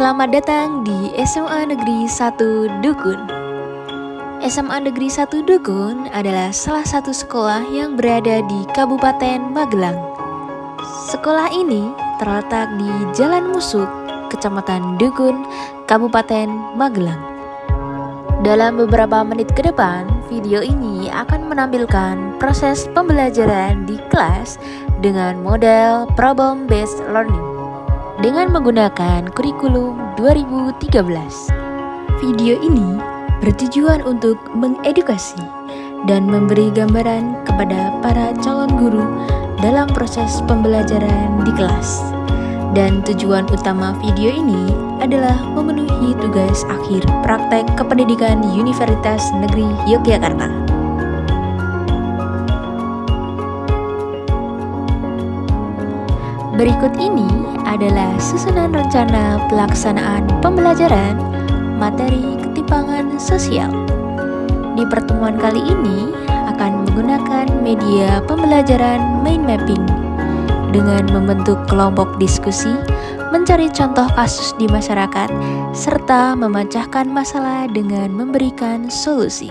Selamat datang di SMA Negeri 1 Dukun. SMA Negeri 1 Dukun adalah salah satu sekolah yang berada di Kabupaten Magelang. Sekolah ini terletak di Jalan Musuk, Kecamatan Dukun, Kabupaten Magelang. Dalam beberapa menit ke depan, video ini akan menampilkan proses pembelajaran di kelas dengan model problem-based learning dengan menggunakan kurikulum 2013. Video ini bertujuan untuk mengedukasi dan memberi gambaran kepada para calon guru dalam proses pembelajaran di kelas. Dan tujuan utama video ini adalah memenuhi tugas akhir praktek kependidikan Universitas Negeri Yogyakarta. Berikut ini adalah susunan rencana pelaksanaan pembelajaran materi ketimpangan sosial. Di pertemuan kali ini akan menggunakan media pembelajaran mind mapping dengan membentuk kelompok diskusi, mencari contoh kasus di masyarakat, serta memecahkan masalah dengan memberikan solusi.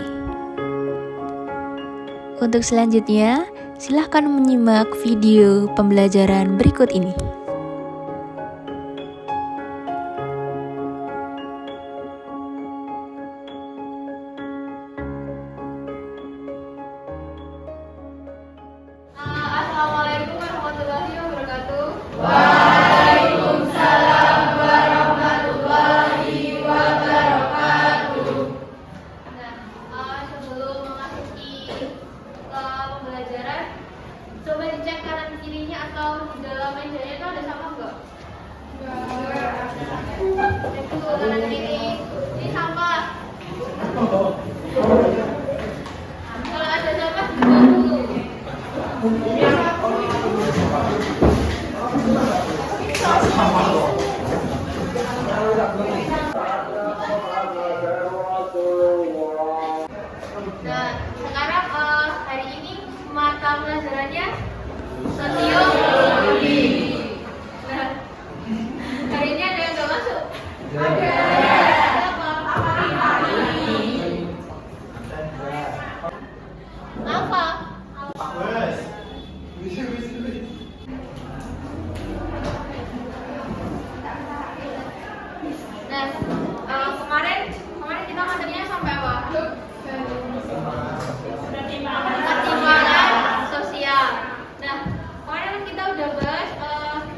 Untuk selanjutnya, silahkan menyimak video pembelajaran berikut ini. Assalamualaikum warahmatullahi wabarakatuh. Waalaikumsalam warahmatullahi wabarakatuh. Sebelum memasuki ke pembelajaran, coba dicek kanan kirinya atau di dalam mejanya itu ada sampah enggak? Cek dulu kanan kiri. Ini sampah. Kalau ada sampah, dibuang dulu. Nah, sekarang hari ini mata pelajarannya sosiologi. Nah, hari ini ada yang nggak masuk? Ada. Apa? Nah, kemarin kita materinya sampai apa? Ketimpangan sosial. Nah, kemarin kan kita udah bahas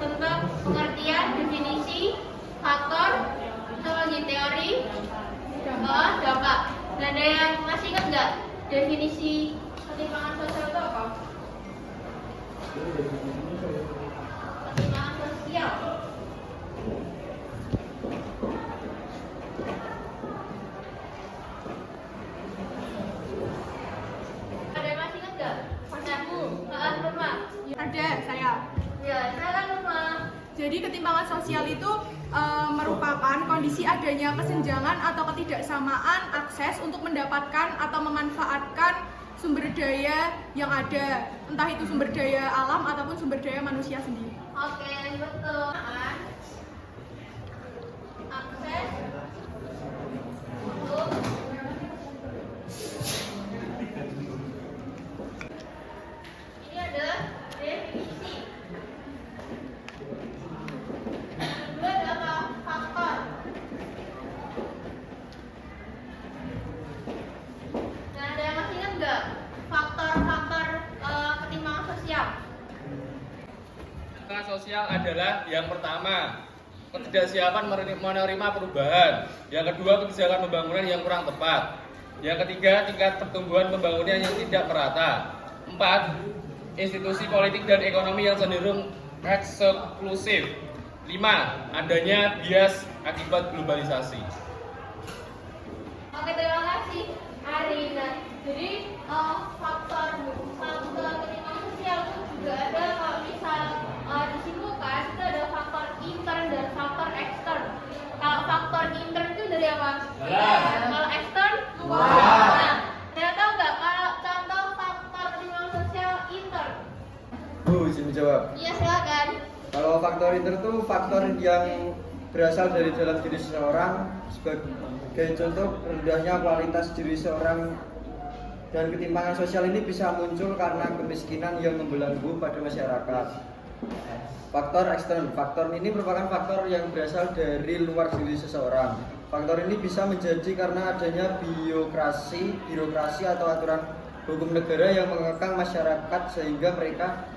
tentang pengertian, definisi, faktor, psikologi teori, dampak. Nah, ada yang masih ingat nggak definisi ketimpangan sosial itu apa? Ketimpangan sosial. Ada yang masih ingat nggak? Nurma. Ada, saya. Ya, silakan Nurma. Jadi ketimpangan sosial itu merupakan kondisi adanya kesenjangan atau ketidaksamaan akses untuk mendapatkan atau memanfaatkan sumber daya yang ada, entah itu sumber daya alam ataupun sumber daya manusia sendiri. Oke, betul. Akses untuk ini adalah definisi. Kedua adalah faktor. Nah, ada yang masih ingat nggak faktor-faktor ketimpangan sosial? Ketimpangan sosial adalah yang pertama, ketidaksiapan menerima perubahan. Yang kedua, kebijakan pembangunan yang kurang tepat. Yang ketiga, tingkat pertumbuhan pembangunan yang tidak merata. 4. Institusi politik dan ekonomi yang cenderung eksklusif. 5. Adanya bias akibat globalisasi. Oke, terima kasih Arina. Jadi faktor ketimpangan sosial itu juga ada, kalau misal disimpulkan itu ada faktor intern dan faktor ekstern. Kalau faktor intern itu dari apa? Kalau ekstern luar. Nah, saya tahu nggak kalau contoh faktor ketimpangan sosial intern? Bu, izin menjawab. Iya, silakan. Kalau faktor inter itu faktor yang berasal dari dalam diri seseorang, sebagai contoh rendahnya kualitas diri seorang, dan ketimpangan sosial ini bisa muncul karena kemiskinan yang membelenggu pada masyarakat. Faktor ekstern. Faktor ini merupakan faktor yang berasal dari luar diri seseorang. Faktor ini bisa menjadi karena adanya birokrasi atau aturan hukum negara yang mengekang masyarakat sehingga mereka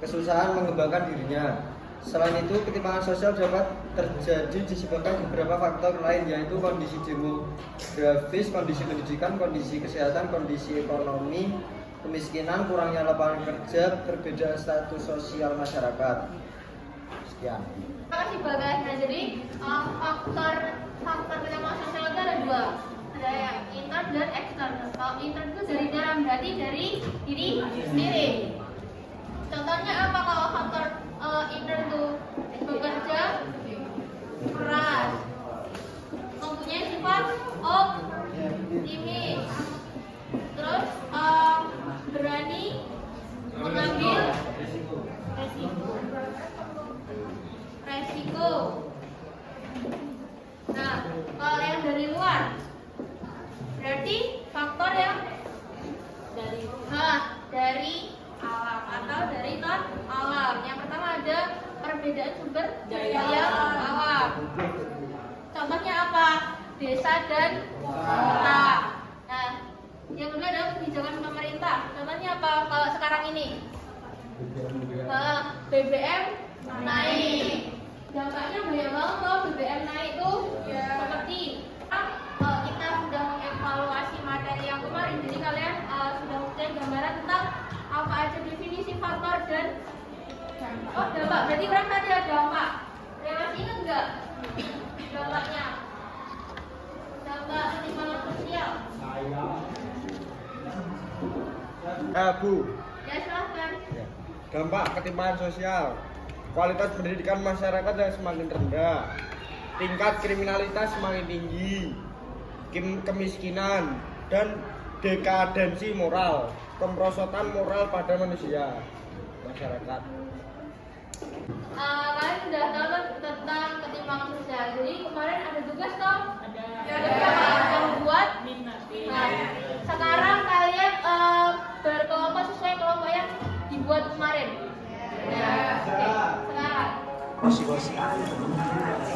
kesusahan mengembangkan dirinya. Selain itu, ketimpangan sosial dapat terjadi disebabkan beberapa faktor lain, yaitu kondisi demografis, kondisi pendidikan, kondisi kesehatan, kondisi ekonomi, kemiskinan, kurangnya lapangan kerja, perbedaan status sosial masyarakat. Sekian. Terima kasih Bagas. Nah, jadi faktor ketimpangan sosial itu ada dua, ada yang intern dan eksternal. Kalau intern itu dari dalam, berarti dari diri sendiri. Contohnya apa kalau faktor intern itu bekerja keras, mempunyai sifat optimis, terus berani mengambil resiko. Nah, kalau yang dari luar berarti faktor yang dari alam atau dari non alam. Yang pertama ada perbedaan sumber daya alam. Contohnya apa? Desa dan kota. Nah, yang kedua adalah kebijakan pemerintah. Contohnya apa? Kalau sekarang ini BBM naik. Dampaknya banyak banget loh BBM naik tuh. Seperti kita sudah mengevaluasi materi yang kemarin, jadi kalian sudah punya gambaran tentang apa aja definisi faktor dan dampak. Berarti kan tadi ada dampak. Masih ingat nggak dampaknya? Dampak ketimpangan sosial. Bu. Ya silahkan. Dampak ketimpangan sosial. Kualitas pendidikan masyarakat yang semakin rendah, tingkat kriminalitas semakin tinggi, kemiskinan, dan dekadensi moral, kemerosotan moral pada manusia, masyarakat. Kalian sudah tahu tentang ketimpangan sosial. Jadi kemarin ada tugas toh? Ada. Yang buat? Nah, sekarang kalian berkelompok sesuai kelompok yang dibuat kemarin. Ya. Oke. Sekarang.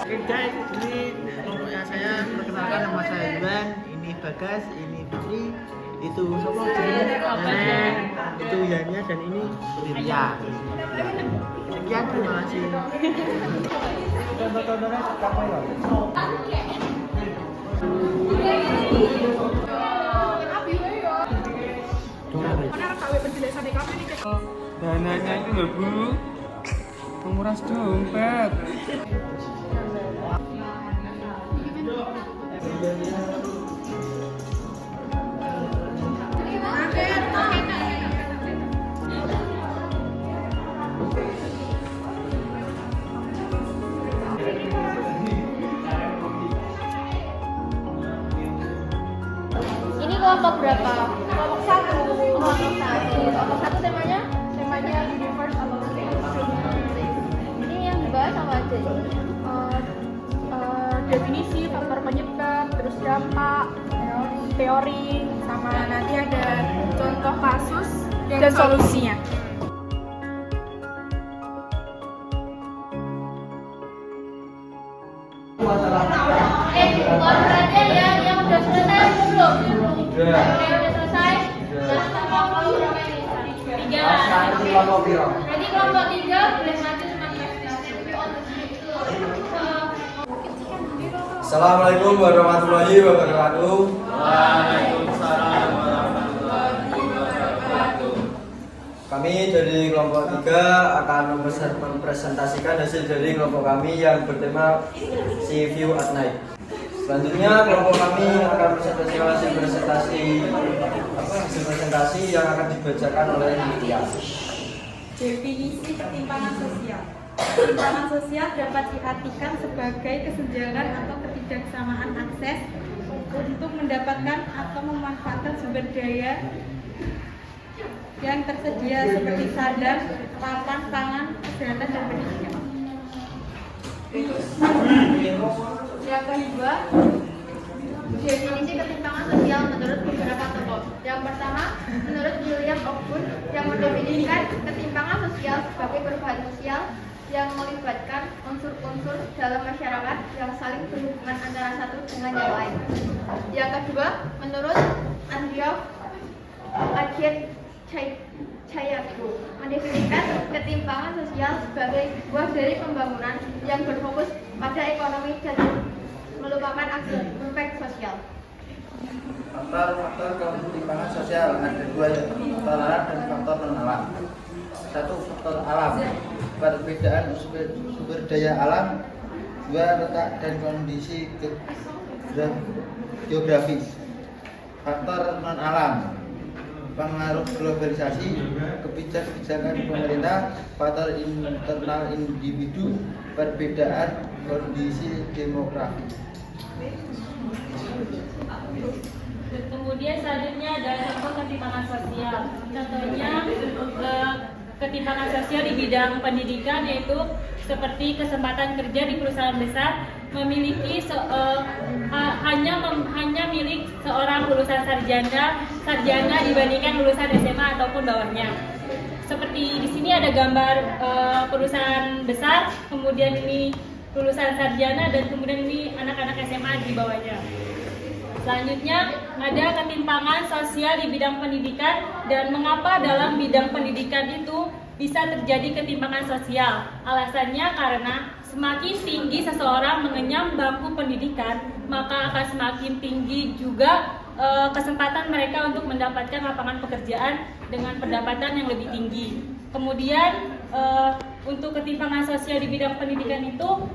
Oke guys, ini kelompoknya saya. Perkenalkan nama saya Yuan. Ini Bagas, ini Fitri, itu Sopo, Nenek, itu Yania, dan ini Ria. Sekian, terima kasih. Contoh-contohnya apa ya? Dananya itu loh Bu, menguras dompet. Ini kelompok berapa? Kelompok 1. Kelompok 1 temanya? Temanya universe atau ini yang dibahas apa aja? Definisi, faktor penyebab, terus dampak, teori, sama nanti ada contoh kasus dan solusinya. Orderannya ya yang udah selesai belum? Yang udah selesai. Kelompok berapa ini? 3. Jadi kelompok 3 boleh maju sama Assalamualaikum warahmatullahi wabarakatuh. Waalaikumsalam warahmatullahi wabarakatuh. Kami dari kelompok 3 akan mempresentasikan hasil dari kelompok kami yang bertema Sea View at Night. Selanjutnya kelompok kami akan presentasikan hasil presentasi yang akan dibacakan oleh Nitya. Definisi ketimpangan sosial. Ketimpangan sosial dapat diartikan sebagai kesenjangan atau ketidaksamaan akses untuk mendapatkan atau memanfaatkan sumber daya yang tersedia seperti sandang, papan, pangan, kesehatan, dan pendidikan. Yang kedua, definisi ketimpangan sosial menurut beberapa tokoh. Yang pertama, menurut William Ogden yang mendefinisikan ketimpangan sosial sebagai perubahan sosial yang melibatkan unsur-unsur dalam masyarakat yang saling berhubungan antara satu dengan yang lain. Yang kedua, menurut Andrew Chayadhu mendefinisikan ketimpangan sosial sebagai buah dari pembangunan yang berfokus pada ekonomi dan melupakan aspek sosial. Faktor ketimpangan sosial ada dua, yaitu faktor alam dan faktor non alam. Satu, faktor alam, perbedaan sumber daya alam. Dua, letak dan kondisi geografis. Faktor non alam, pengaruh globalisasi, kebijakan pemerintah, faktor internal individu, perbedaan kondisi demografi. Kemudian selanjutnya ada contoh ketimpangan sosial. Contohnya ketimpangan sosial di bidang pendidikan, yaitu seperti kesempatan kerja di perusahaan besar memiliki hanya milik seorang lulusan sarjana dibandingkan lulusan SMA ataupun bawahnya. Seperti di sini ada gambar perusahaan besar, kemudian ini lulusan sarjana, dan kemudian ini anak-anak SMA di bawahnya. Selanjutnya ada ketimpangan sosial di bidang pendidikan, dan mengapa dalam bidang pendidikan itu bisa terjadi ketimpangan sosial. Alasannya karena semakin tinggi seseorang mengenyam bangku pendidikan, maka akan semakin tinggi juga kesempatan mereka untuk mendapatkan lapangan pekerjaan dengan pendapatan yang lebih tinggi. Kemudian untuk ketimpangan sosial di bidang pendidikan itu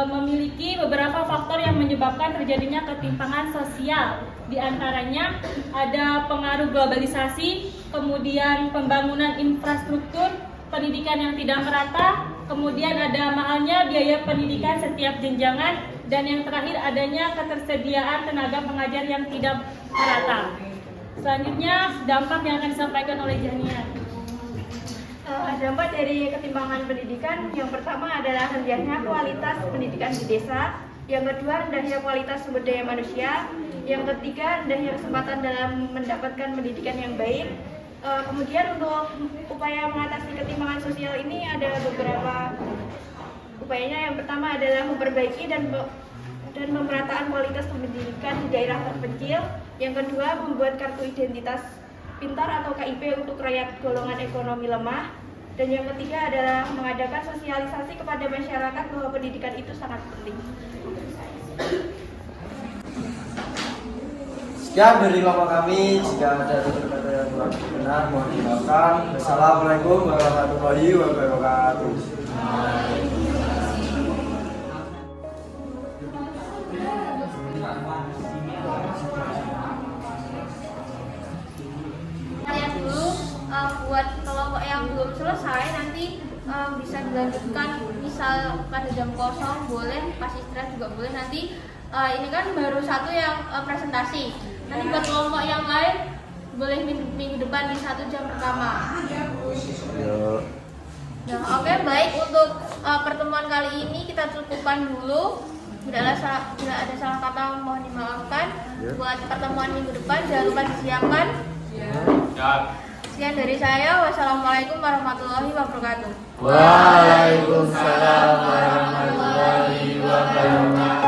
memiliki beberapa faktor yang menyebabkan terjadinya ketimpangan sosial. Di antaranya ada pengaruh globalisasi, kemudian pembangunan infrastruktur pendidikan yang tidak merata, kemudian ada mahalnya biaya pendidikan setiap jenjangan, dan yang terakhir adanya ketersediaan tenaga pengajar yang tidak merata. Selanjutnya dampak yang akan disampaikan oleh Jania. Dampak dari ketimpangan pendidikan, yang pertama adalah rendahnya kualitas pendidikan di desa, yang kedua rendahnya kualitas sumber daya manusia, yang ketiga rendahnya kesempatan dalam mendapatkan pendidikan yang baik. Kemudian untuk upaya mengatasi ketimpangan sosial ini ada beberapa upayanya. Yang pertama adalah memperbaiki dan pemerataan kualitas pendidikan di daerah terpencil. Yang kedua, membuat kartu identitas pintar atau KIP untuk rakyat golongan ekonomi lemah. Dan yang ketiga adalah mengadakan sosialisasi kepada masyarakat bahwa pendidikan itu sangat penting. Sekian dari kelompok kami. Jika ada kata-kata yang kurang benar, mohon dimaafkan. Wassalamualaikum warahmatullahi wabarakatuh. Kalian dulu buat kelompok yang belum selesai nanti bisa dilanjutkan, misal pada jam kosong boleh, pas istirahat juga boleh. Nanti ini kan baru satu yang presentasi. Nanti buat kelompok yang lain boleh minggu depan di 1 jam pertama. Nah, oke, baik, untuk pertemuan kali ini kita cukupkan dulu. Bila ada salah kata mohon dimaafkan. Buat pertemuan minggu depan jangan lupa disiapkan. Sekian dari saya. Wassalamualaikum warahmatullahi wabarakatuh. Waalaikumsalam warahmatullahi wabarakatuh.